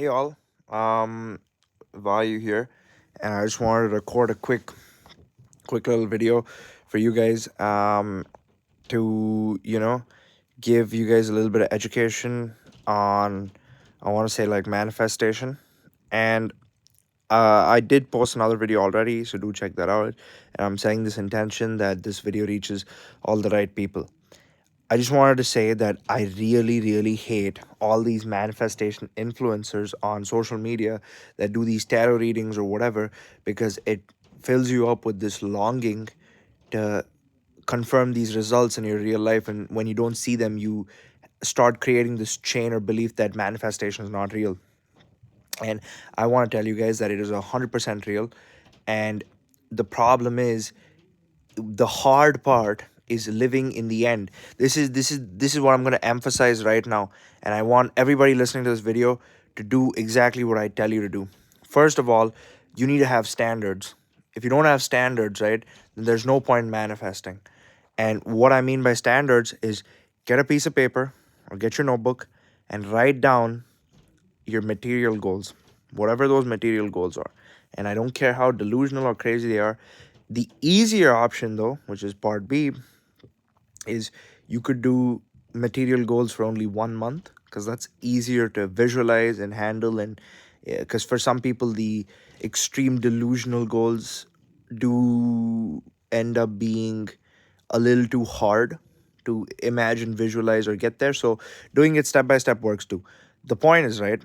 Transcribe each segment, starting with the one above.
Hey all, Vayu here, and I just wanted to record a quick little video for you guys, to give you guys a little bit of education on, I want to say, like, manifestation. And I did post another video already, so do check that out. And I'm saying this intention that this video reaches all the right people. I just wanted to say that I really, really hate all these manifestation influencers on social media that do these tarot readings or whatever, because it fills you up with this longing to confirm these results in your real life. And when you don't see them, you start creating this chain or belief that manifestation is not real. And I want to tell you guys that it is 100% real. And the problem is, the hard part is living in the end. This is what I'm going to emphasize right now, and I want everybody listening to this video to do exactly what I tell you to do. First of all, you need to have standards. If you don't have standards, right, then there's no point in manifesting. And what I mean by standards is, get a piece of paper or get your notebook and write down your material goals, whatever those material goals are. And I don't care how delusional or crazy they are. The easier option, though, which is part B, is you could do material goals for only 1 month, because that's easier to visualize and handle. And because for some people, the extreme delusional goals do end up being a little too hard to imagine, visualize, or get there. So doing it step by step works too. The point is, right,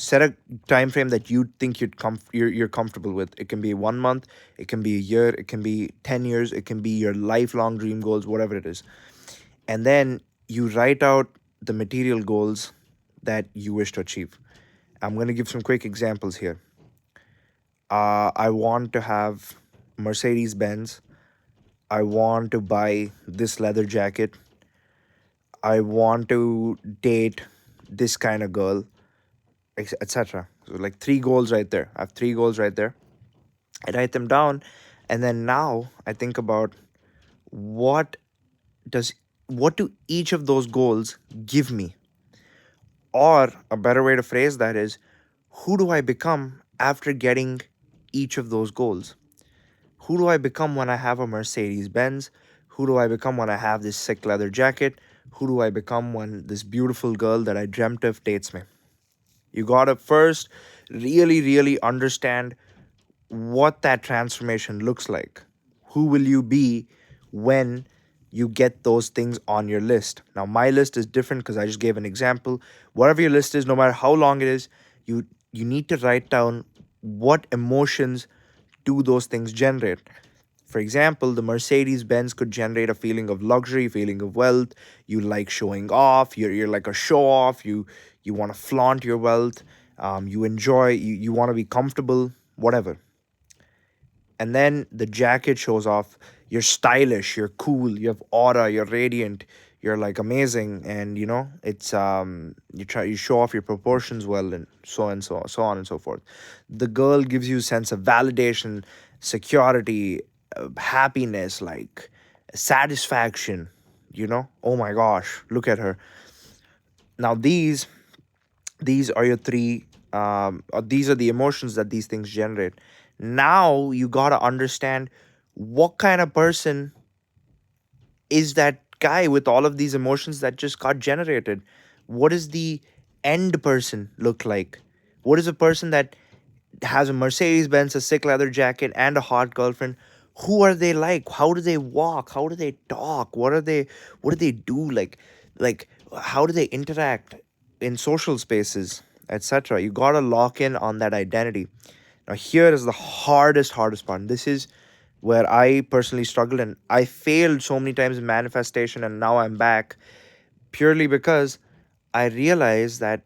set a time frame that you think you're comfortable with. It can be 1 month, it can be a year, it can be 10 years, it can be your lifelong dream goals, whatever it is. And then you write out the material goals that you wish to achieve. I'm going to give some quick examples here. I want to have Mercedes Benz. I want to buy this leather jacket. I want to date this kind of girl, etc. So, like, three goals right there. I have three goals right there. I write them down, and then now I think about what does what do each of those goals give me? Or a better way to phrase that is, who do I become after getting each of those goals? Who do I become when I have a Mercedes Benz? Who do I become when I have this sick leather jacket? Who do I become when this beautiful girl that I dreamt of dates me? You gotta first really, really understand what that transformation looks like. Who will you be when you get those things on your list? Now, my list is different because I just gave an example. Whatever your list is, no matter how long it is, you need to write down what emotions do those things generate. For example, the Mercedes Benz could generate a feeling of luxury, feeling of wealth. You like showing off. You're like a show off. You want to flaunt your wealth. You enjoy. You want to be comfortable. Whatever. And then the jacket shows off, you're stylish, you're cool, you have aura, you're radiant, you're like amazing. And it's you show off your proportions well, and so on and so forth. The girl gives you a sense of validation, security, happiness, like satisfaction. Oh my gosh, look at her. Now these are your three, these are the emotions that these things generate. Now you got to understand, what kind of person is that guy with all of these emotions that just got generated? What does the end person look like? What is a person that has a Mercedes Benz, a sick leather jacket, and a hot girlfriend? Who are they like? How do they walk? How do they talk? What do they do? Like how do they interact in social spaces, etc.? You gotta lock in on that identity. Now here is the hardest part. This is where I personally struggled, and I failed so many times in manifestation, and now I'm back purely because I realized that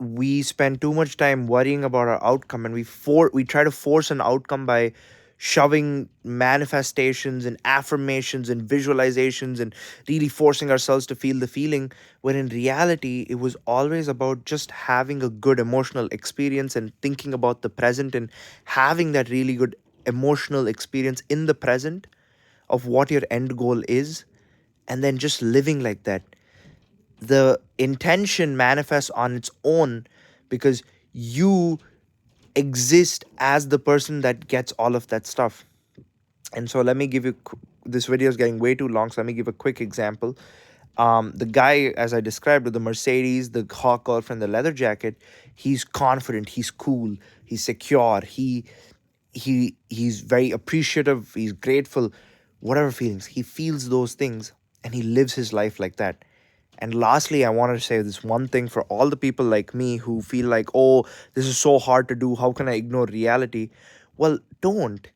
we spend too much time worrying about our outcome, and we try to force an outcome by shoving manifestations and affirmations and visualizations and really forcing ourselves to feel the feeling, when in reality it was always about just having a good emotional experience and thinking about the present and having that really good emotional experience in the present of what your end goal is, and then just living like that. The intention manifests on its own, because you exist as the person that gets all of that stuff. And so let me give you this video is getting way too long, so let me give a quick example. The guy, as I described, with the Mercedes, the hot girlfriend, the leather jacket, he's confident, he's cool, he's secure, he's very appreciative, he's grateful, whatever feelings he feels, those things, and he lives his life like that. And lastly, I wanted to say this one thing for all the people like me who feel like, oh, this is so hard to do, how can I ignore reality? Well, don't.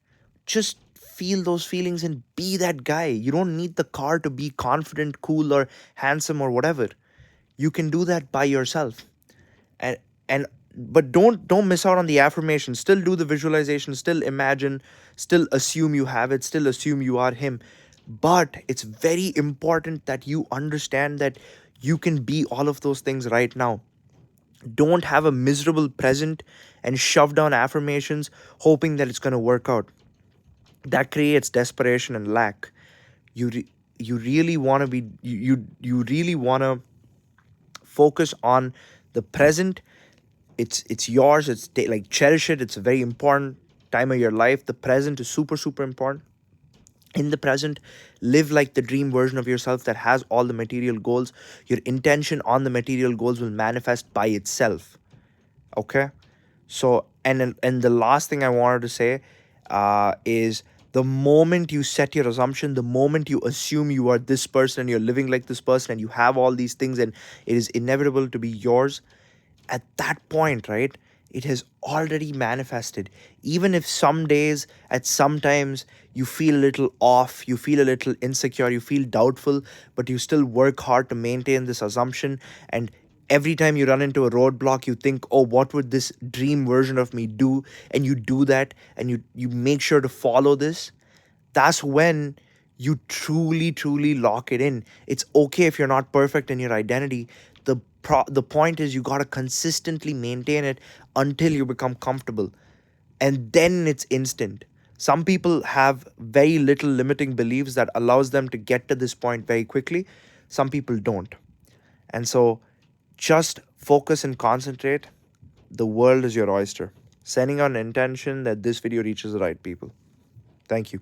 Just feel those feelings and be that guy. You don't need the car to be confident, cool, or handsome or whatever. You can do that by yourself. And but don't miss out on the affirmation. Still do the visualization, still imagine, still assume you have it, still assume you are him. But it's very important that you understand that you can be all of those things right now. Don't have a miserable present and shove down affirmations hoping that it's going to work out. That creates desperation and lack. You really want to be you really want to focus on the present. It's yours. Like, cherish it. It's a very important time of your life. The present is super super important. In the present, live like the dream version of yourself that has all the material goals. Your intention on the material goals will manifest by itself. Okay. So, and the last thing I wanted to say is, the moment you set your assumption, the moment you assume you are this person and you're living like this person and you have all these things and it is inevitable to be yours, at that point, right, it has already manifested. Even if some days, at some times, you feel a little off, you feel a little insecure, you feel doubtful, but you still work hard to maintain this assumption. And every time you run into a roadblock, you think, oh, what would this dream version of me do? And you do that, and you make sure to follow this. That's when you truly truly lock it in. It's okay if you're not perfect in your identity. The point is, you got to consistently maintain it until you become comfortable, and then it's instant. Some people have very little limiting beliefs that allows them to get to this point very quickly. Some people don't. And so just focus and concentrate. The world is your oyster. Sending out an intention that this video reaches the right people. Thank you.